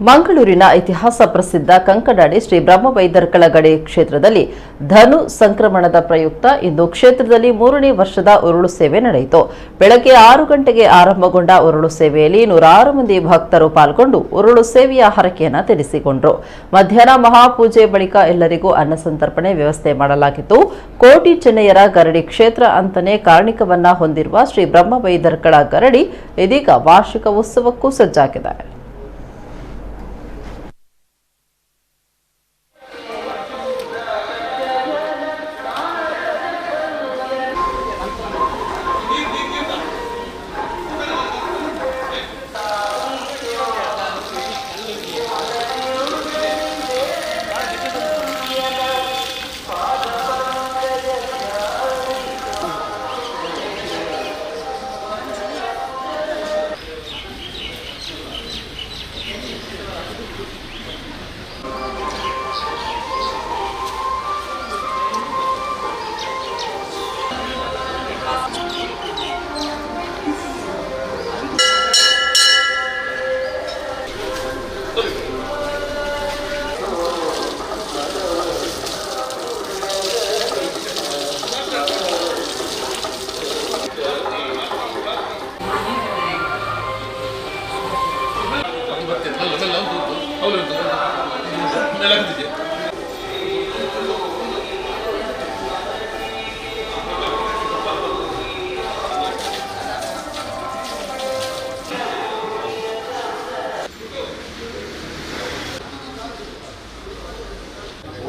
ಮಂಗಳೂರಿನ ಇತಿಹಾಸ ಪ್ರಸಿದ್ಧ ಕಂಕನಾಡಿ ಶ್ರೀ ಬ್ರಹ್ಮವೈದರ್ಕಳ ಗಡಿ ಕ್ಷೇತ್ರದಲ್ಲಿ ಧನು ಸಂಕ್ರಮಣದ ಪ್ರಯುಕ್ತ ಇಂದು ಕ್ಷೇತ್ರದಲ್ಲಿ 3ನೇ ವರ್ಷದ ಉರುಳು ಸೇವೆ ನಡೆಯಿತು. ಬೆಳಗ್ಗೆ 6 ಗಂಟೆಗೆ ಆರಂಭಗೊಂಡ ಉರುಳು ಸೇವೆಯಲ್ಲಿ 106 ಮಂದಿ ಭಕ್ತರು ಪಾಲ್ಗೊಂಡು ಉರುಳು ಸೇವೆಯ ಹರಕೆಯನ್ನು ತೀರಿಸಿಕೊಂಡರು. ಮಧ್ಯಾಹ್ನ ಮಹಾಪೂಜೆ ಬಳಿಕ ಎಲ್ಲರಿಗೂ ಅನ್ನ ಸಂತರ್ಪಣೆ ವ್ಯವಸ್ಥೆ ಮಾಡಲಾಗಿತ್ತು. ಕೋಟಿ ಚೆನ್ನಯ್ಯರ ಗರಡಿ ಕ್ಷೇತ್ರ ಅಂತಾನೆ ಕಾರಣಿಕವನ್ನ ಹೊಂದಿರುವ ಶ್ರೀ ಬ್ರಹ್ಮವೈದರ್ಕಳ ಗರಡಿ ಇದೀಗ ವಾರ್ಷಿಕ ಉತ್ಸವಕ್ಕೂ ಸಜ್ಜಾಗಿದೆ.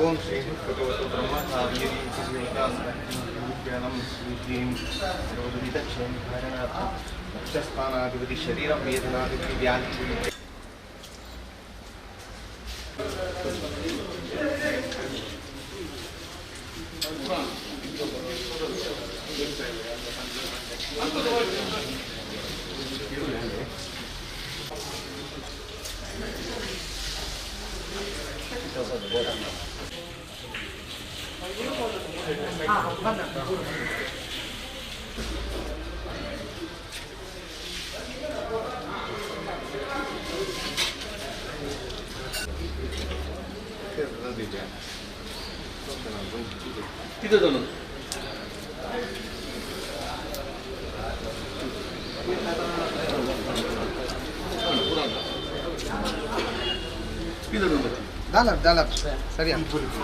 ओम श्री भगवतो ब्रह्मचार्येति श्रीमतास्मृतिज्ञानं श्रीं रोदविदक्षं कारणात् वक्षस्थानाधिपति शरीरं वेदनाधिपति व्याधि Dalam, sariya.